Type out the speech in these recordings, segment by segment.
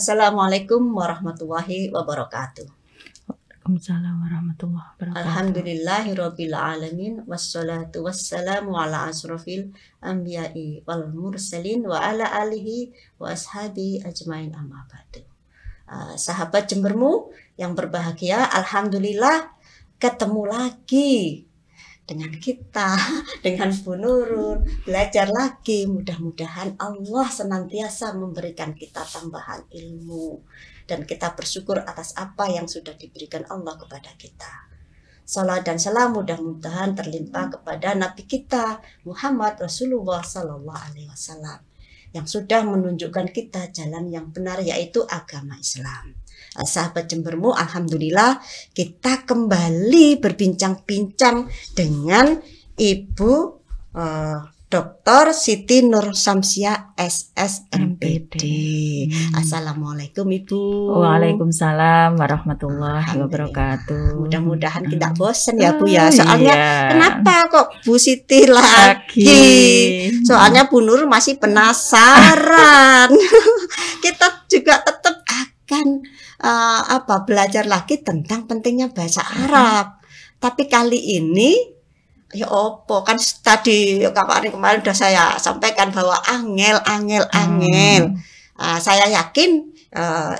Assalamualaikum warahmatullahi wabarakatuh. Waalaikumsalam warahmatullahi wabarakatuh. Alhamdulillahirabbil alamin wassalatu wassalamu ala asrofil anbiya'i wal mursalin wa ala alihi wa ashabi ajmain amma ba'du. Sahabat Jembermu yang berbahagia, alhamdulillah ketemu lagi dengan kita, dengan Bu Nurul, belajar lagi. Mudah-mudahan Allah senantiasa memberikan kita tambahan ilmu dan kita bersyukur atas apa yang sudah diberikan Allah kepada kita. Salat dan salam mudah-mudahan terlimpah kepada Nabi kita Muhammad Rasulullah Sallallahu Alaihi Wasallam yang sudah menunjukkan kita jalan yang benar, yaitu agama Islam. Sahabat Jembermu, alhamdulillah kita kembali berbincang-bincang dengan Ibu Dr. Siti Nur Samsiah SSMPD. Assalamualaikum Ibu. Waalaikumsalam warahmatullahi wabarakatuh. Mudah-mudahan tidak bosan ya Bu ya. Soalnya kenapa kok Bu Siti lagi? Soalnya Bu Nur masih penasaran. Kita juga tetap akan belajar lagi tentang pentingnya bahasa Arab. Tapi kali ini ya opo, kan tadi kemarin udah saya sampaikan bahwa angel. Saya yakin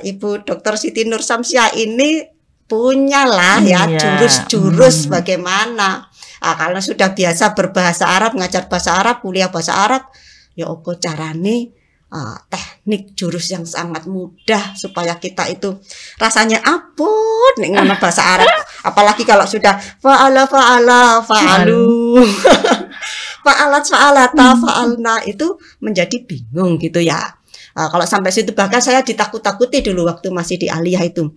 Ibu Dr. Siti Nur Samsiah ini punyalah ya jurus-jurus bagaimana. Kalau sudah biasa berbahasa Arab, ngajar bahasa Arab, kuliah bahasa Arab, ya opo carane teknik jurus yang sangat mudah supaya kita itu rasanya apot nih ngomong bahasa Arab. Apalagi kalau sudah fa'alu fa'alna itu menjadi bingung gitu ya. Kalau sampai situ bahkan saya ditakut-takuti dulu waktu masih di aliyah itu.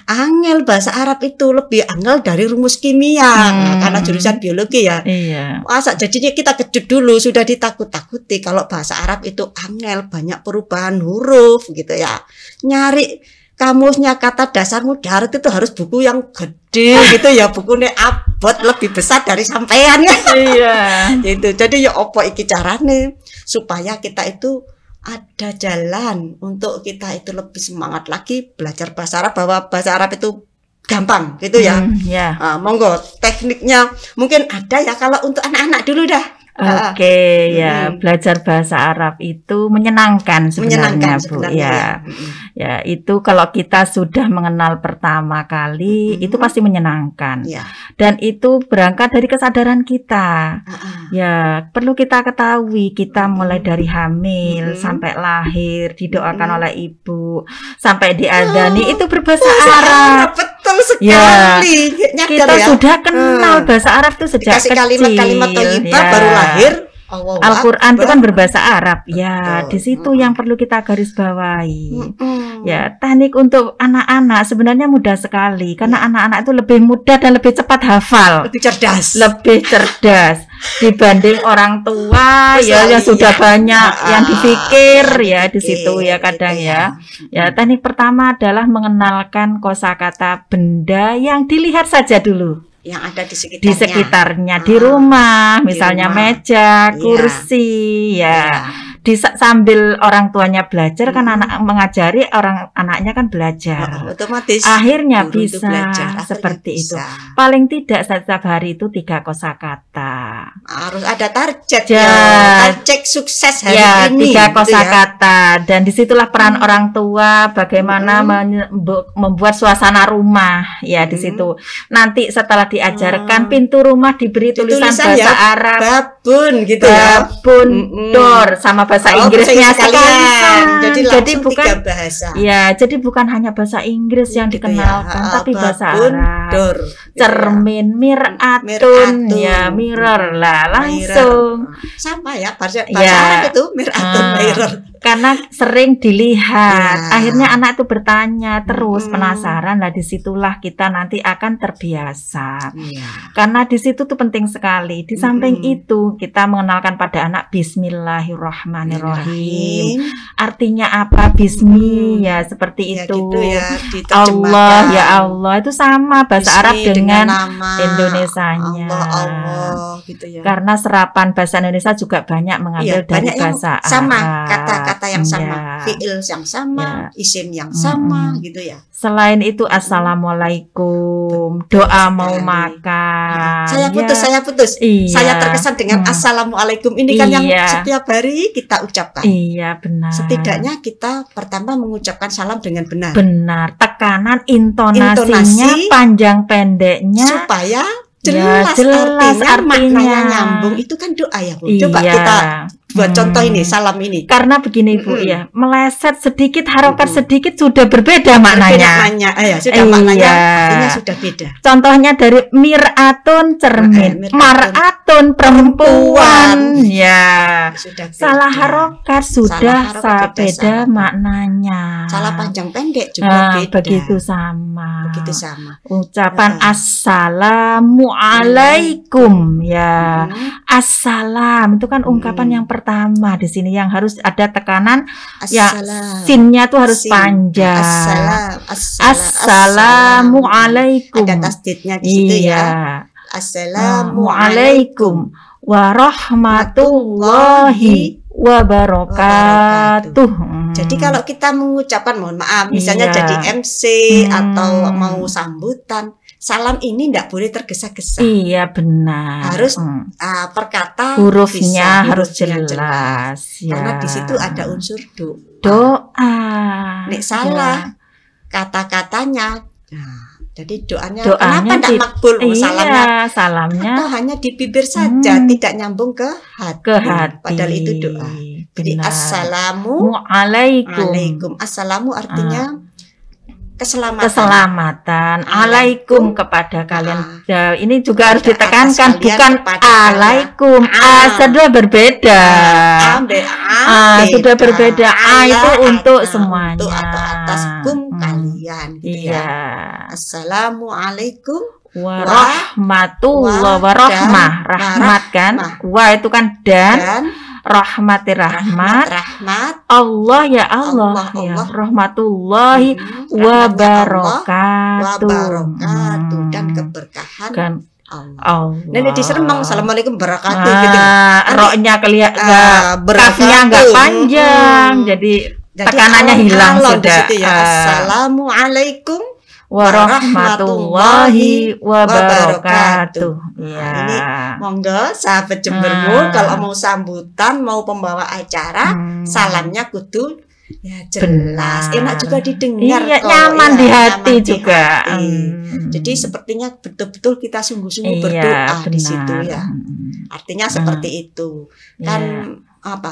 Angel bahasa Arab itu lebih angel dari rumus kimia karena jurusan biologi ya. Iya. Masa jadinya kita kejut dulu, sudah ditakut-takuti kalau bahasa Arab itu angel, banyak perubahan huruf gitu ya. Nyari kamusnya kata dasar mudarat itu harus buku yang gede gitu ya, bukunya abot lebih besar dari sampean ya. Iya. Gitu. Jadi ya opo iki carane supaya kita itu ada jalan untuk kita itu lebih semangat lagi belajar bahasa Arab, bahwa bahasa Arab itu gampang gitu ya. Monggo tekniknya mungkin ada ya kalau untuk anak-anak dulu dah. Oke, belajar bahasa Arab itu menyenangkan sebenarnya, Bu. Ya, itu kalau kita sudah mengenal pertama kali, itu pasti menyenangkan. Dan itu berangkat dari kesadaran kita. Ya, perlu kita ketahui, kita mulai dari hamil sampai lahir, didoakan oleh ibu, sampai diadzani itu berbahasa Arab. Betul sekali. Kita sudah kenal bahasa Arab itu sejak kecil. Kalimat-kalimat thayyibah baru lahir. Al-Quran itu kan berbahasa Arab. Ya, di situ yang perlu kita garis bawahi. Ya, teknik untuk anak-anak sebenarnya mudah sekali karena anak-anak itu lebih mudah dan lebih cepat hafal. Lebih cerdas dibanding orang tua yang sudah banyak yang dipikir ya di situ ya kadang ya. Ya, teknik pertama adalah mengenalkan kosakata benda yang dilihat saja dulu. Yang ada di sekitarnya, di rumah, misalnya meja, kursi, sambil orang tuanya belajar kan anak mengajari anaknya kan belajar. Otomatis akhirnya bisa seperti itu. Paling tidak setiap hari itu 3 kosakata. Harus ada target target sukses hari ini. 3 kosakata dan disitulah peran orang tua bagaimana membuat suasana rumah ya di situ. Nanti setelah diajarkan pintu rumah diberi tulisan bahasa Arab, babun gitu babun, door sama bahasa Inggrisnya sekalian. Jadi bukan 3 bahasa. Ya, jadi bukan hanya bahasa Inggris yang dikenalkan, tapi bahasa Arab. Cermin, miratun, ya mirror lah langsung. Sama ya bahasa Arab itu miratun, mirror. Karena sering dilihat, akhirnya anak itu bertanya terus, penasaran lah. Disitulah kita nanti akan terbiasa. Karena di situ tuh penting sekali. Di samping itu kita mengenalkan pada anak Bismillahirrahmanirrahim. Artinya apa? Bismi ya seperti itu. Gitu ya, Allah ya Allah itu sama bahasa Arab dengan Indonesianya. Allah gitu ya. Karena serapan bahasa Indonesia juga banyak mengambil dari bahasa Arab. Sama kata kata yang sama, fiil yang sama, isim yang sama, gitu ya. Selain itu assalamualaikum, doa mau makan. Saya putus. Saya terkesan dengan assalamualaikum ini kan yang setiap hari kita ucapkan. Iya, benar. Setidaknya kita pertama mengucapkan salam dengan benar. Benar, tekanan intonasinya panjang pendeknya supaya jelas artinya, maknanya nyambung. Itu kan doa ya, Bu. Coba kita buat contoh ini, salam ini. Karena begini, Bu, ya, meleset sedikit, harokat sedikit sudah berbeda maknanya. Maknanya artinya sudah beda. Contohnya dari miratun cermin, maratun perempuan. Ya. Salah harokat sudah beda maknanya. Salah panjang pendek juga beda. Begitu sama. Ucapan Ucapan assalamualaikum, ya. Assalam itu kan ungkapan yang pertama di sini yang harus ada tekanan, ya, sinnya tuh harus panjang. Assalamualaikum. Ada tasdidnya di situ ya. Assalamualaikum warahmatullahi wabarakatuh. Jadi kalau kita mengucapkan, mohon maaf, misalnya jadi MC atau mau sambutan, salam ini tidak boleh tergesa-gesa. Iya, benar. Harus perkata hurufnya harus jelas. Ya. Karena di situ ada unsur doa. Nek salah kata-katanya. Jadi doanya kenapa tidak makbul? Salamnya atau hanya di bibir saja, tidak nyambung ke hati. Padahal itu doa. Jadi assalamualaikum. Assalamu artinya keselamatan. Alaikum kepada kalian. Ini juga harus ditekankan, bukan alaikum. Sudah berbeda. Sudah berbeda. Itu untuk semuanya. Untuk atau atas kalian. Gitu ya. Assalamualaikum warahmatullahi warahmah. Rahmat kan? Wa itu kan dan. Rahmat. Allah ya Allah. Rahmatullahi wabarakatuh. Dan keberkahan kan Allah. Nenek diseremang assalamualaikum wabarakatuh gitu. Roknya kelihatan, kafnya nggak panjang, jadi tekanannya hilang sudah. Assalamualaikum warahmatullahi wabarakatuh. Ini monggo sahabat Jembermu, kalau mau sambutan, mau pembawa acara, salamnya kudu ya jelas, enak juga didengar, nyaman di hati juga. Jadi sepertinya betul-betul kita sungguh-sungguh berdoa di situ ya. Artinya seperti itu kan,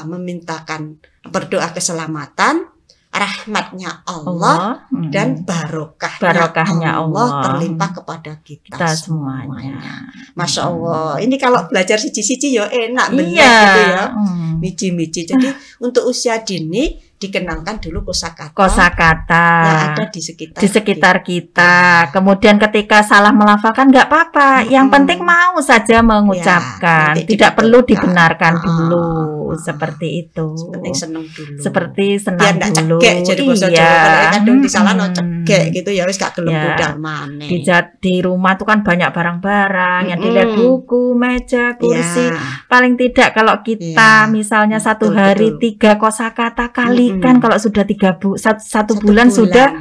memintakan berdoa keselamatan, rahmatnya Allah dan barokahnya Allah terlimpah kepada kita semuanya. Masya Allah. Ini kalau belajar siji-siji ya enak benar gitu ya. Miji-miji. Jadi untuk usia dini dikenalkan dulu kosakata yang ada di sekitar kita. Kemudian ketika salah melafalkan nggak apa-apa, yang penting mau saja mengucapkan, tidak perlu dibenarkan dulu, seperti itu. Penting seneng dulu. Seperti senang dulu. Jadi kadang disalah cegek gitu ya, wis gak gelem budal maneh. Di rumah tuh kan banyak barang-barang yang dilihat, buku, meja, kursi. Paling tidak kalau kita misalnya satu hari 3 kosakata kali kan, kalau sudah 1 bulan sudah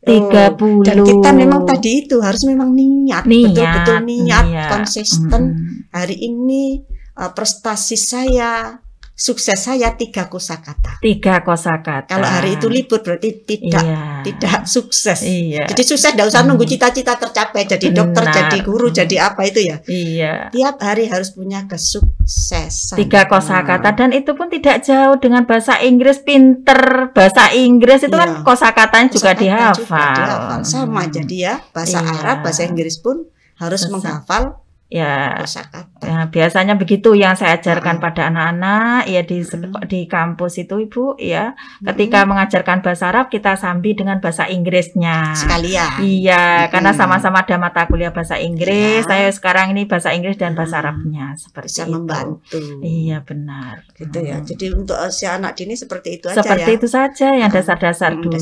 30. Dan kita memang tadi itu harus memang niat. Betul-betul niat, konsisten. Hari ini prestasi saya, sukses saya 3 kosakata. 3 kosakata. Kalau hari itu libur berarti tidak sukses. Jadi sukses tidak usah nunggu cita-cita tercapai, jadi dokter, jadi guru, jadi apa itu ya. Tiap hari harus punya kesuksesan. 3 kosakata, dan itu pun tidak jauh dengan bahasa Inggris. Pinter bahasa Inggris itu kan kosakatanya juga dihafal. Sama jadi ya, bahasa Arab, bahasa Inggris pun harus menghafal. Biasanya begitu yang saya ajarkan pada anak-anak ya di kampus itu, Ibu, ya. Ketika mengajarkan bahasa Arab, kita sambil dengan bahasa Inggrisnya sekalian. Karena sama-sama ada mata kuliah bahasa Inggris. Saya sekarang ini bahasa Inggris dan bahasa Arabnya seperti bisa itu. Membantu. Iya, benar. Gitu ya. Jadi untuk usia anak dini seperti itu aja. Seperti itu saja yang dasar-dasar dulu.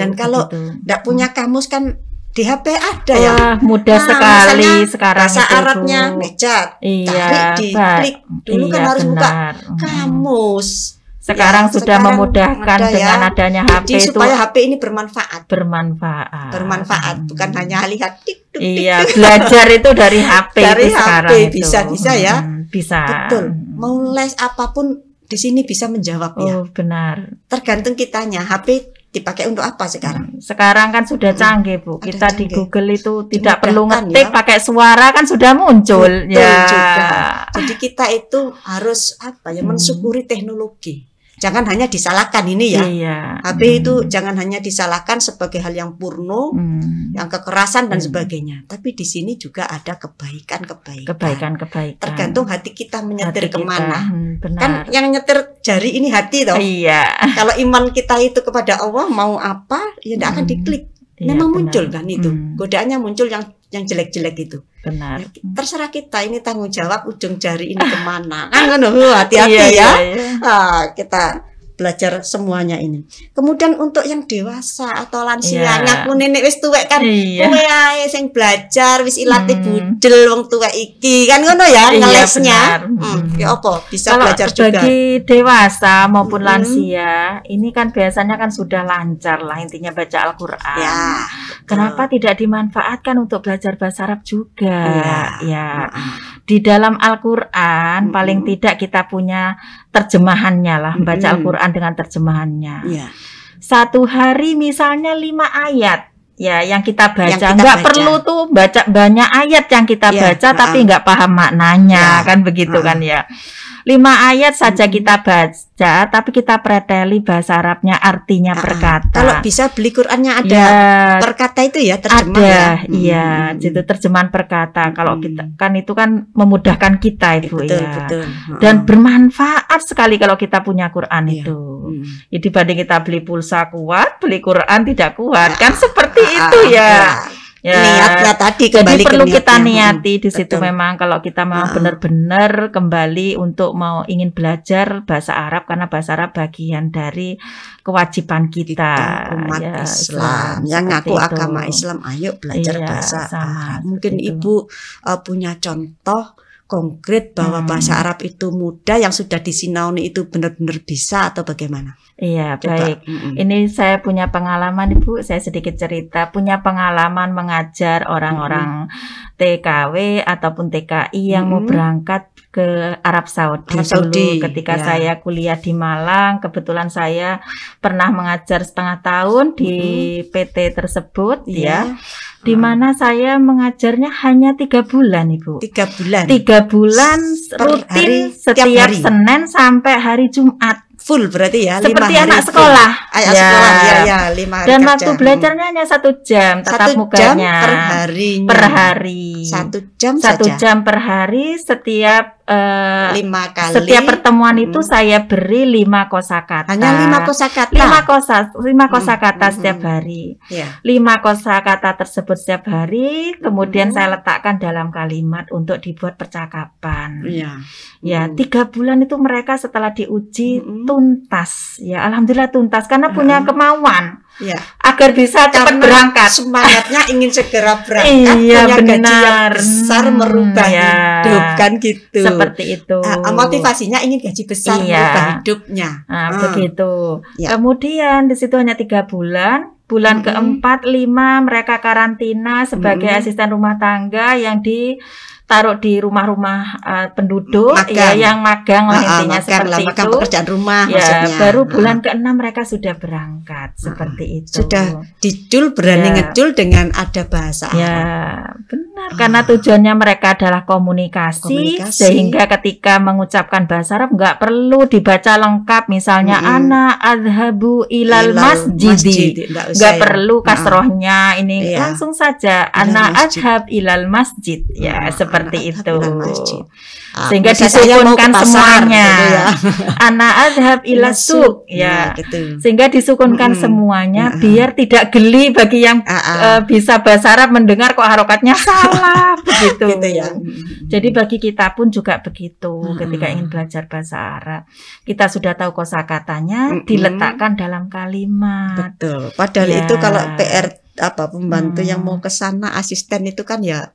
Dan kalau tidak punya kamus kan di HP ada ya, mudah sekali sekarang. Bahasa Arabnya meja, tarik, diklik. Dulu kan harus buka kamus, Sekarang sudah sekarang memudahkan ada dengan ya. adanya HP Jadi itu supaya HP ini bermanfaat. bermanfaat. Bukan hanya lihat tik tuk, tik, Iya, tuk. belajar itu dari HP Dari itu HP sekarang itu. bisa ya. Bisa. Betul. Mau les apapun di sini bisa menjawab ya. Oh, benar. Tergantung kitanya. HP dipakai untuk apa sekarang? Sekarang kan sudah canggih, Bu. Ada Kita di canggih. Google itu tidak perlu Dimudahkan ngetik, ya. pakai suara kan sudah muncul. Betul Ya. juga. Jadi kita itu harus apa ya, mensyukuri teknologi. Jangan hanya disalahkan ini ya. Iya. HP itu jangan hanya disalahkan sebagai hal yang purno, yang kekerasan dan sebagainya. Tapi di sini juga ada kebaikan-kebaikan. Kebaikan-kebaikan. Tergantung hati kita menyetir Hati kita. kemana. Benar. Kan yang nyetir jari ini hati toh. Iya. Kalau iman kita itu kepada Allah mau apa, ya tidak akan diklik. Iya, Memang benar. muncul kan itu. Godaannya muncul yang jelek-jelek itu. Benar. Ya, terserah kita, ini tanggung jawab ujung jari ini kemana. Kan ngono, hati-hati Iya, ya. iya. Kita belajar semuanya ini. Kemudian untuk yang dewasa atau lansia, Iya. ngaku nenek wis tuwek kan, Iya. kowe ae sing belajar wis ilate budel wong tuwek iki. Kan ngono ya Iya, ngelesnya. benar. Ya apa? Bisa Kalau belajar juga. bagi dewasa maupun lansia, ini kan biasanya kan sudah lancar lah intinya baca Al-Quran. Ya. Kenapa tidak dimanfaatkan untuk belajar bahasa Arab juga? Iya. Ya, di dalam Al-Quran paling tidak kita punya terjemahannya lah, baca Al-Quran dengan terjemahannya. Iya. Satu hari misalnya 5 ayat. Ya, yang kita baca. Yang kita Nggak baca. perlu tuh baca banyak ayat yang kita Ya, baca, tapi nggak paham maknanya, kan begitu kan ya. 5 ayat saja kita baca, tapi kita preteli bahasa Arabnya, artinya per kata. Kalau bisa beli Qurannya ada Ya, per kata itu ya, terjemah ada, ya. iya, itu terjemahan per kata. Kalau kita kan itu kan memudahkan kita, Ibu, Betul, ya. betul. Dan bermanfaat sekali kalau kita punya Quran Iya. itu. Ya, dibanding kita beli pulsa kuat, beli Quran tidak kuat, kan seperti itu ya. Ya. Niatnya tadi Jadi kembali perlu ke kita niatnya. niati di situ Betul. memang kalau kita mau benar-benar kembali untuk mau ingin belajar bahasa Arab, karena bahasa Arab bagian dari kewajiban kita, umat ya, Islam yang seperti ngaku itu. agama Islam, ayo belajar Iya, bahasa sama, Arab. Mungkin seperti itu. Ibu punya contoh konkret bahwa bahasa Arab itu mudah, yang sudah disinauni itu benar-benar bisa atau bagaimana? Iya, Coba. baik. Ini saya punya pengalaman, Ibu. Saya sedikit cerita. Punya pengalaman mengajar orang-orang TKW ataupun TKI yang mau berangkat ke Arab Saudi, Arab Saudi, dulu. Ketika ya. saya kuliah di Malang, kebetulan saya pernah mengajar setengah tahun di PT tersebut, ya. Di mana saya mengajarnya hanya 3 bulan, Ibu. 3 bulan. 3 bulan Per rutin hari, tiap setiap hari. Senin sampai hari Jumat. Full berarti ya, Seperti 5 hari anak full. sekolah. Anak Ya. sekolah ya 5 hari Dan kerja. waktu belajarnya hanya 1 jam tatap 1 jam mukanya per harinya. per hari. 1 jam 1 saja. jam per hari. Setiap 5 kali. setiap pertemuan itu saya beri 5 kosakata. Hanya 5 kosakata. 5 kosakata setiap hari. Ya. 5 kosakata tersebut setiap hari, kemudian saya letakkan dalam kalimat untuk dibuat percakapan. Iya. Ya, 3 bulan itu mereka setelah diuji tuntas. Ya, alhamdulillah tuntas karena punya kemauan Ya. agar bisa cepat Karena berangkat. semangatnya ingin segera berangkat, Iya, punya gaji yang benar. besar, merubah Ya. hidup, kan gitu. Seperti itu. Motivasinya ingin gaji besar, Iya. merubah hidupnya. Nah, begitu. Ya. Kemudian di situ hanya 3 bulan. Bulan keempat, 5 mereka karantina sebagai asisten rumah tangga yang ditaruh di rumah-rumah penduduk, ya, yang magang lah intinya magang lah, seperti magang itu. pekerjaan rumah Ya, maksudnya. baru bulan ke-6 mereka sudah berangkat seperti itu. Sudah dicul, berani Ya. ngecul dengan ada bahasa Arab. Ya, benar. Karena tujuannya mereka adalah komunikasi, Komunikasi. sehingga ketika mengucapkan bahasa Arab nggak perlu dibaca lengkap. Misalnya, ana adhabu ilal masjidi. Nggak perlu kasrohnya ini, Iya. langsung saja Ilal ana masjid. adhab ilal masjid. Ya, seperti itu. Ilal masjid. Sehingga Misalnya saya mau ke disukunkan pasar, semuanya. gitu ya. Ana adhab ila suk. Nah, Ya. gitu. Sehingga disukunkan semuanya biar tidak geli bagi yang bisa bahasa Arab mendengar kok harokatnya salah begitu. Gitu ya. Jadi bagi kita pun juga begitu. Ketika ingin belajar bahasa Arab, kita sudah tahu kosakatanya, diletakkan dalam kalimat. Betul. Padahal Ya. itu kalau PR pembantu yang mau ke sana, asisten itu kan ya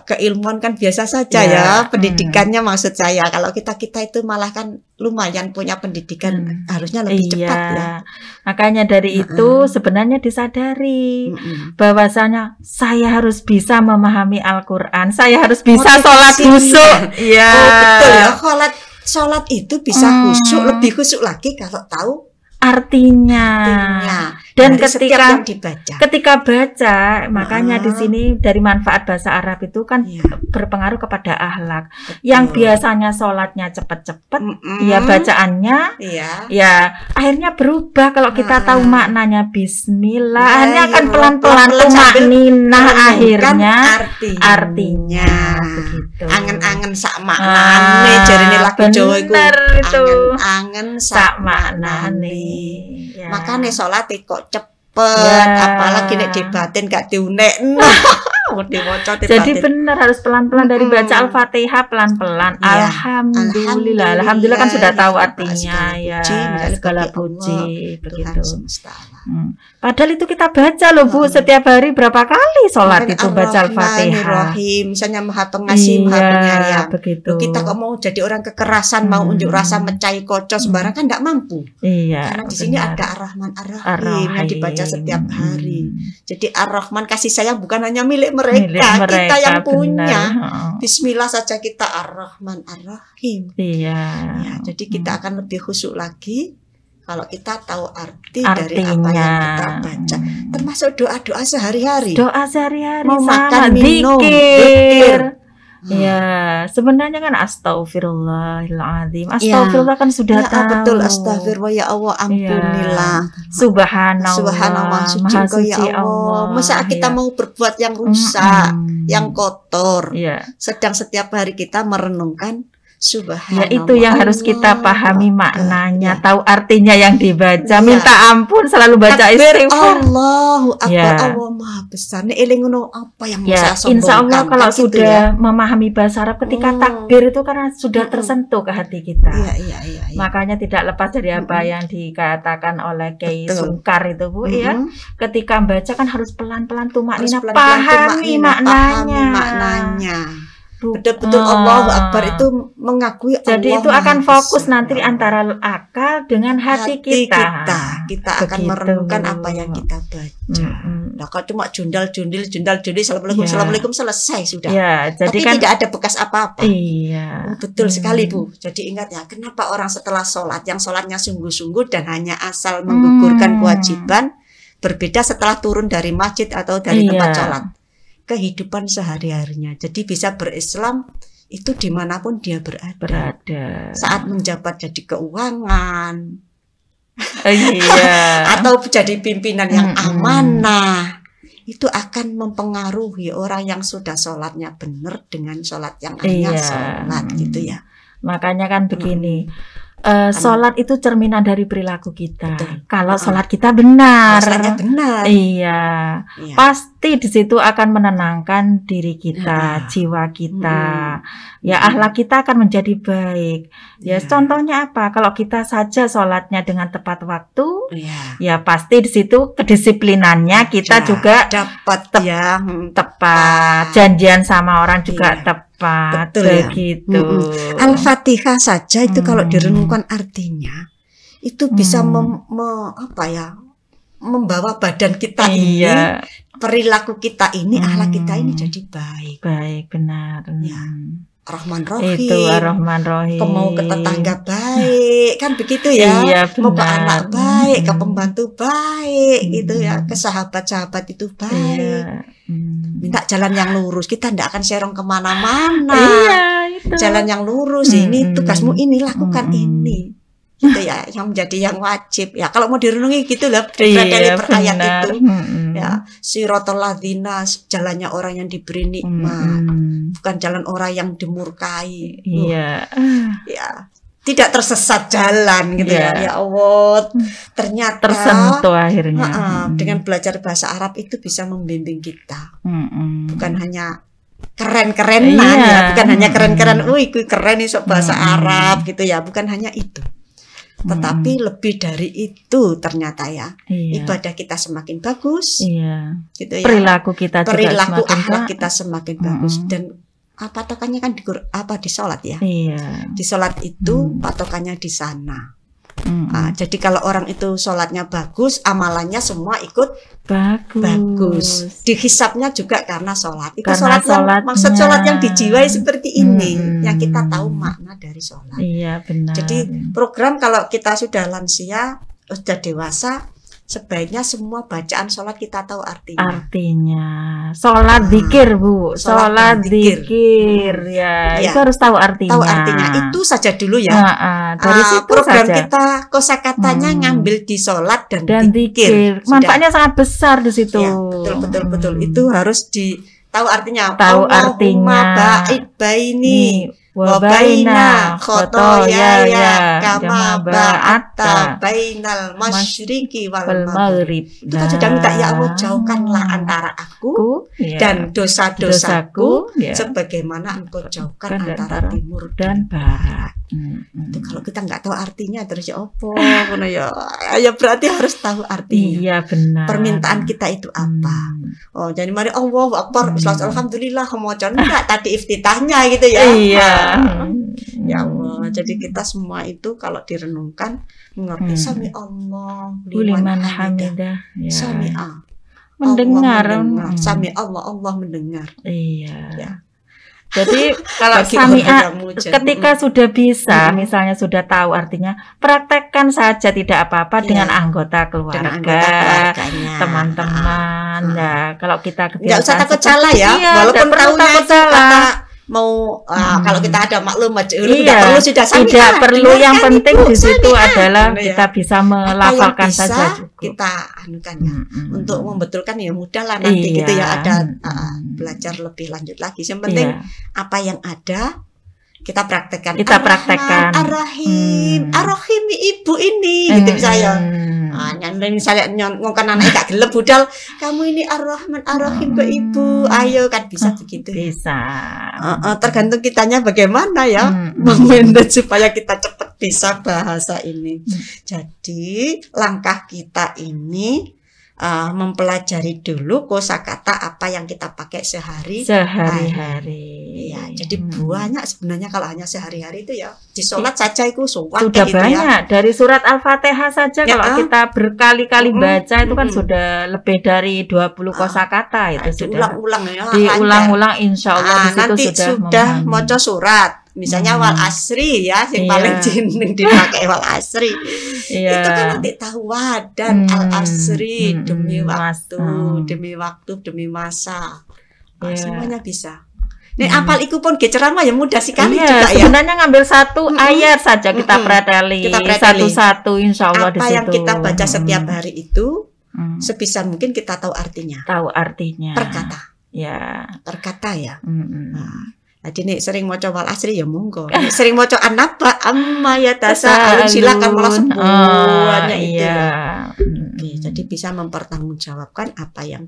Keilmuan kan biasa saja ya, pendidikannya maksud saya. Kalau kita itu malah kan lumayan punya pendidikan, harusnya lebih cepat ya. Makanya dari itu sebenarnya disadari bahwasanya saya harus bisa memahami Al-Quran, saya harus bisa sholat khusyuk. Iya. Betul ya, sholat itu bisa khusyuk, lebih khusyuk lagi kalau tahu artinya. Dan ketika baca, makanya di sini dari manfaat bahasa Arab itu kan berpengaruh kepada akhlak. Yang biasanya sholatnya cepat-cepat, ya bacaannya, ya akhirnya berubah kalau kita tahu maknanya Bismillah, akhirnya akan pelan-pelan tumakninah akhirnya artinya. Begitu. Angen-angen sak maknane, jarine lagu Jawa iku. Angen-angen sak maknane. Makane sholat kok cepet, apalagi nek dibatin gak diunekno. Jadi benar harus pelan-pelan dari baca Al-Fatihah pelan-pelan. Alhamdulillah kan sudah tahu artinya ya. Segala puji begitu. Padahal itu kita baca loh Bu, setiap hari berapa kali sholat itu baca Al-Fatihah. Misalnya Maha Pengasih, Maha Penyayang. Begitu. Kita kok mau jadi orang kekerasan, mau unjuk rasa mecahi kocok sembarang kan tidak mampu. Karena di sini ada Ar-Rahman Ar-Rahim yang dibaca setiap hari. Jadi Ar-Rahman kasih sayang bukan hanya milik mereka, kita yang punya. Bismillah saja kita Ar-Rahman Ar-Rahim. Ya, jadi kita akan lebih khusyuk lagi kalau kita tahu arti dari apa yang kita baca, termasuk doa-doa sehari-hari. Mau makan, minum, zikir. Ya, sebenarnya kan astagfirullahaladzim. Astagfirullah kan sudah tahu. Betul, astagfirullah ya Allah, ampunilah. Subhanallah, suci ya Allah. Masa kita mau berbuat yang rusak, yang kotor. Sedang setiap hari kita merenungkan Subhanallah. Ya itu yang harus kita pahami maknanya, tahu artinya yang dibaca, minta ampun, selalu baca istighfar. Allahu Akbar, Allah Maha Besar. Ini eling ngono apa yang saya sombongkan. Insya Allah kalau sudah memahami bahasa Arab ketika takbir itu karena sudah tersentuh ke hati kita. Makanya tidak lepas dari apa yang dikatakan oleh Kiai Sungkar itu Bu ya. Ketika membaca kan harus pelan-pelan tumakninah, pahami maknanya. Betul-betul Allahu Akbar itu mengakui Allah. Jadi itu akan fokus nanti antara akal dengan hati kita. Kita akan merenungkan apa yang kita baca. Nah, kalau cuma jundal-jundil, assalamualaikum selesai sudah. Jadi tapi kan tidak ada bekas apa-apa. Betul sekali Bu. Jadi ingat ya, kenapa orang setelah sholat yang sholatnya sungguh-sungguh dan hanya asal menggugurkan kewajiban, berbeda setelah turun dari masjid atau dari tempat sholat. Kehidupan sehari-harinya. Jadi bisa berislam itu dimanapun dia berada. Saat menjabat jadi keuangan, atau jadi pimpinan yang amanah, itu akan mempengaruhi orang yang sudah sholatnya benar dengan sholat yang hanya sholat gitu ya. Makanya kan begini. Sholat itu cerminan dari perilaku kita. Kalau sholat kita benar, pasti di situ akan menenangkan diri kita, jiwa kita. Ya akhlak kita akan menjadi baik. Ya contohnya apa? Kalau kita saja sholatnya dengan tepat waktu, ya pasti di situ kedisiplinannya kita juga dapat tepat. Janjian sama orang juga tepat. Begitu. Al-Fatihah saja itu kalau direnungkan artinya itu bisa membawa badan kita ini, perilaku kita ini, akhlak kita ini jadi baik. Benar. Rahman Rahim. Itu Rahman Rahim. Mau ke tetangga baik, kan begitu ya. Mau ke anak baik, ke pembantu baik, gitu ya. Ke sahabat-sahabat itu baik. Minta jalan yang lurus. Kita tidak akan serong kemana-mana. Jalan yang lurus. Ini tugasmu ini, lakukan ini. Gitu ya, yang menjadi yang wajib. Ya kalau mau direnungi gitu lah. Dari per ayat itu. Ya, siratal ladzina, jalannya orang yang diberi nikmat, bukan jalan orang yang dimurkai. Ya, tidak tersesat jalan gitu ya. Ya Allah, ternyata tersentuh akhirnya. Dengan belajar bahasa Arab itu bisa membimbing kita. Bukan hanya keren-kerenan ya, bukan hanya keren-keren. Wih, keren nih bahasa Arab gitu ya. Bukan hanya itu. Tetapi lebih dari itu ternyata ya. Iya. Ibadah kita semakin bagus. Iya. Gitu ya. Perilaku kita Perilaku juga akhlak kita semakin bagus. Dan patokannya kan di sholat ya. Iya. Di sholat itu patokannya di sana. Jadi kalau orang itu sholatnya bagus, amalannya semua ikut bagus. Dihisapnya juga karena sholat. Itu sholat maksud sholat yang dijiwai seperti ini, yang kita tahu makna dari sholat. Iya, benar. Jadi program kalau kita sudah lansia, sudah dewasa, sebaiknya semua bacaan sholat kita tahu artinya. Sholat zikir, Bu. Sholat zikir ya. Itu harus tahu artinya. Tahu artinya. Itu saja dulu ya. Dari situ program saja. kita kosakatanya ngambil di sholat dan zikir. Manfaatnya sangat besar di situ. Ya, betul. Itu harus tahu artinya. Tahu artinya. Ba'id baini wa baina khotoyaya kama ba'atta bainal masyriqi wal maghrib. Itu kan sudah minta, ya Allah jauhkanlah antara aku dan dosa-dosaku sebagaimana Engkau jauhkan antara timur dan barat. Itu kalau kita nggak tahu artinya terus ya opo ya berarti harus tahu artinya. Iya, benar. Permintaan kita itu apa? Oh, jadi mari Allahu Akbar, alhamdulillah kemocon enggak tadi iftitahnya gitu ya. Iya. Ya Allah, jadi kita semua itu kalau direnungkan mengerti sami Allah liman hamidah. Ya. Sami'a. Mendengar. Sami Allah mendengar. Iya. Ya. Jadi kalau sami'a ketika sudah bisa, misalnya sudah tahu artinya, praktekkan saja tidak apa-apa dengan anggota keluarga, teman-teman. Nah, kalau kita kebiasaan nggak usah takut salah ya, walaupun tahunya itu kata mau kalau kita ada maklumat tidak perlu sudah sami'a. Tidak perlu, yang penting di situ sami'a adalah kita bisa melafalkan saja cukup. Kita anukan ya. Untuk membetulkan ya mudah lah nanti gitu ya, ada belajar lebih lanjut lagi. Yang penting apa yang ada kita praktekkan. Ar-Rahim ibu ini gitu misalnya. Misalnya ngongkon anak gak gelem budal, kamu ini Ar-Rahman Ar-Rahim ke ibu, ayo kan bisa begitu. Bisa. Tergantung kitanya bagaimana ya memanage supaya kita cepat bisa bahasa ini. Jadi langkah kita ini mempelajari dulu kosakata apa yang kita pakai sehari-hari. Ya, jadi banyak sebenarnya kalau hanya sehari-hari itu ya di sholat saja itu sudah gitu banyak ya. Dari surat Al-Fatihah saja ya, kalau kita berkali-kali baca itu kan sudah lebih dari 20 kosakata itu sudah diulang-ulang ya. Diulang-ulang insya Allah nanti sudah maca surat. Misalnya wal asri ya, yang paling jeneng dipakai wal asri. Itu kan nanti tawadan al asri demi waktu, demi masa. Semuanya bisa. Nek apal iku pun ceramah ya mudah sekali juga ya. Sebenarnya ngambil satu ayat saja kita preteli satu-satu insya Allah di situ. Apa yang kita baca setiap hari itu sebisa mungkin kita tahu artinya. Tahu artinya. Per kata. Ya. Per kata ya. Jadi nih sering mau coba asri ya monggo. Sering mau coba anaba amma ya tasa silakan malah semuanya itu. Oke, jadi bisa mempertanggungjawabkan apa yang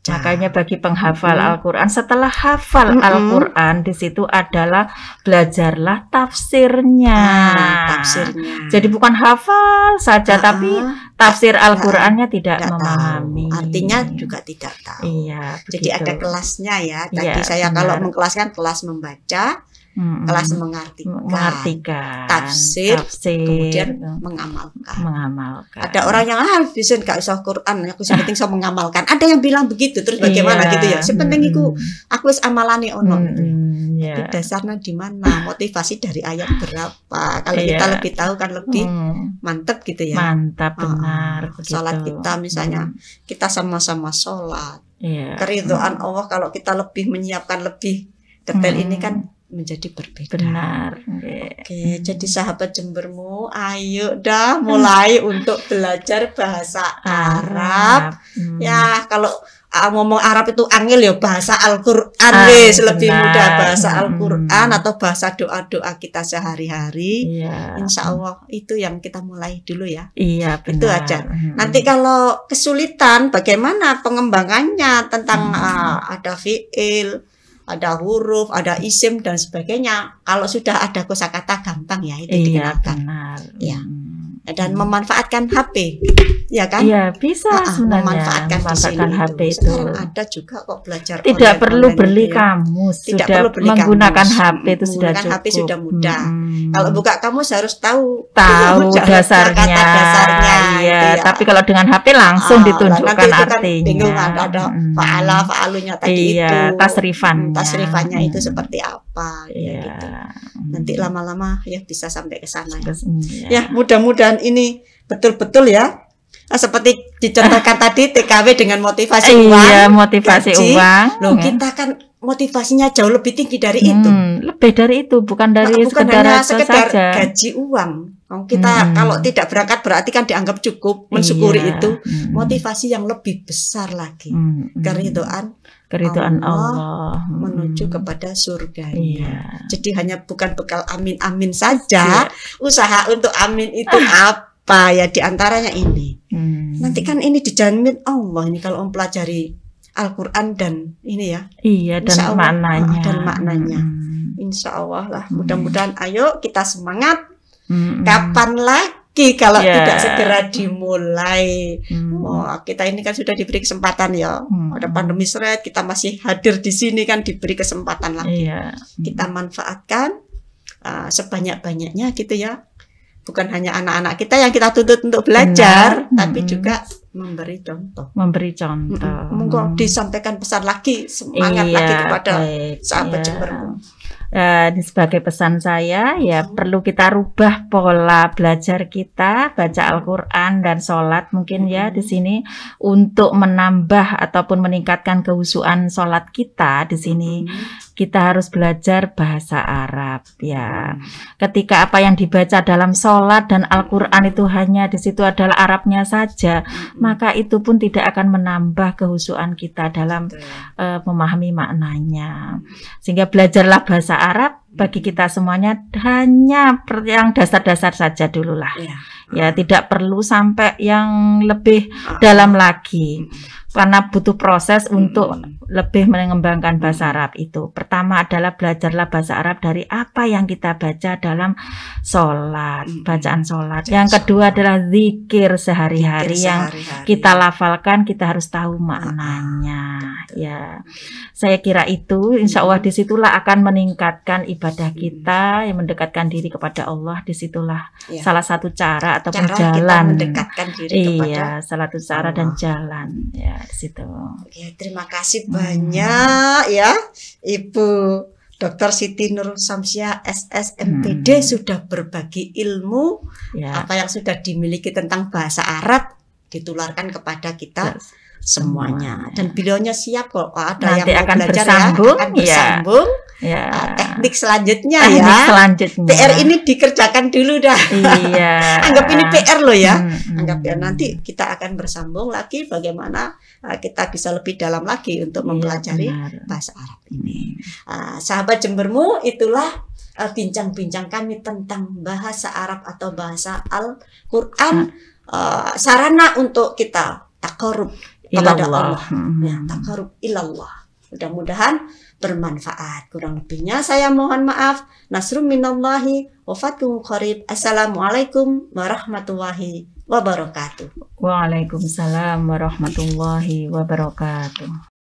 makanya bagi penghafal Al-Quran, setelah hafal Al-Quran di situ adalah belajarlah tafsirnya. Jadi bukan hafal saja, tapi tafsir Al-Qurannya tidak memahami. Artinya juga tidak tahu. Iya, jadi ada kelasnya ya. Tadi saya kalau mengkelaskan kelas membaca, kelas mengartikan, tafsir, kemudian mengamalkan. Ada orang yang bisa nggak usah Quran, aku penting so mengamalkan. Ada yang bilang begitu, terus bagaimana gitu ya? Sepenting itu aku wis amalane ono. Itu dasarnya di mana? Motivasi dari ayat berapa? Kalau kita lebih tahu kan lebih mantap gitu ya. Mantap, benar. Salat kita misalnya kita sama-sama sholat. Keridhaan Allah kalau kita lebih menyiapkan lebih detail ini kan menjadi berbeda. Benar. Oke, jadi sahabat Jembermu, ayo dah mulai untuk belajar bahasa Arab. Ya, kalau ngomong Arab itu angel ya bahasa Al-Qur'an wis lebih mudah bahasa Al-Qur'an atau bahasa doa-doa kita sehari-hari. Insya Allah itu yang kita mulai dulu ya. Iya, benar. Itu aja. Nanti kalau kesulitan bagaimana pengembangannya tentang ada fi'il, ada huruf, ada isim dan sebagainya. Kalau sudah ada kosakata gampang ya itu Iya, dikenalkan. benar. Ya. Dan memanfaatkan HP, ya kan? Iya, bisa sebenarnya memanfaatkan HP itu. Sekarang ada juga kok belajar Tidak perlu online beli itu ya. kamus, Tidak sudah perlu beli menggunakan kamus. HP itu sudah Menggunakan cukup. HP sudah mudah. Kalau buka kamus harus tahu dasarnya, kata-dasarnya iya. itu ya. Tapi kalau dengan HP langsung ditunjukkan nanti itu kan artinya. bingung ada fa'alunya tadi iya, itu. tasrifannya. Tasrifannya itu seperti apa Iya. gitu. Nanti lama-lama ya bisa sampai ke sana ya. Iya. Ya, mudah-mudahan ini betul-betul ya. Seperti dicontohkan tadi TKW dengan motivasi uang. Iya, motivasi gaji. Uang. Loh, kita kan motivasinya jauh lebih tinggi dari itu. Lebih dari itu, bukan dari bukan sekedar hanya itu sekedar saja. gaji uang. Kita kalau tidak berangkat berarti kan dianggap cukup, mensyukuri Iya. itu. Motivasi yang lebih besar lagi. Keridhaan Allah menuju kepada surganya. Iya. Jadi hanya bukan bekal amin-amin saja. Usaha untuk amin itu apa ya, diantaranya ini. Nanti kan ini dijamin Allah ini kalau mempelajari Al-Quran dan ini ya. Iya, dan maknanya. Dan maknanya. Insya Allah lah. Mudah-mudahan ayo kita semangat. Kapan lagi kalau tidak segera dimulai. Kita ini kan sudah diberi kesempatan ya. Ada pandemi seret, kita masih hadir di sini kan diberi kesempatan lagi. Kita manfaatkan sebanyak-banyaknya gitu ya. Bukan hanya anak-anak kita yang kita tuntut untuk belajar, tapi juga memberi contoh. Monggo disampaikan pesan lagi, semangat lagi kepada sahabat Jembermu. Ini sebagai pesan saya ya, perlu kita rubah pola belajar kita, baca Al-Quran dan sholat mungkin ya di sini untuk menambah ataupun meningkatkan kehusuan sholat kita di sini. Kita harus belajar bahasa Arab ya. Ketika apa yang dibaca dalam sholat dan Al-Quran itu hanya di situ adalah Arabnya saja, maka itu pun tidak akan menambah kehusuan kita dalam memahami maknanya. Sehingga belajarlah bahasa Arab bagi kita semuanya hanya yang dasar-dasar saja dulu lah. Ya, tidak perlu sampai yang lebih dalam lagi. Karena butuh proses untuk lebih mengembangkan bahasa Arab itu. Pertama adalah belajarlah bahasa Arab dari apa yang kita baca dalam sholat, bacaan sholat. Yang kedua adalah zikir sehari-hari yang kita lafalkan, kita harus tahu maknanya. Ya, saya kira itu, insya Allah disitulah akan meningkatkan ibadah kita, yang mendekatkan diri kepada Allah. Disitulah salah satu cara ataupun jalan. Kita mendekatkan diri kepada salah satu cara dan jalan. Ya, di situ. Ya, terima kasih banyak ya Ibu Dr. Siti Nur Samsiah SSMPD sudah berbagi ilmu apa yang sudah dimiliki tentang bahasa Arab ditularkan kepada kita semuanya. Dan beliaunya siap kok ada nanti yang mau akan belajar bersambung, akan bersambung. Teknik selanjutnya PR ini dikerjakan dulu dah. Anggap ini PR loh ya. Anggap ya, nanti kita akan bersambung lagi bagaimana kita bisa lebih dalam lagi untuk mempelajari bahasa Arab ini. Sahabat Jembermu, itulah bincang-bincang kami tentang bahasa Arab atau bahasa Al-Quran, sarana untuk kita taqarrub kepada Allah. Taqarrub ilallah. Mudah-mudahan bermanfaat. Kurang lebihnya saya mohon maaf. Nasrum minallahi wa fathun qarib. Assalamualaikum warahmatullahi wabarakatuh. Waalaikumsalam warahmatullahi wabarakatuh.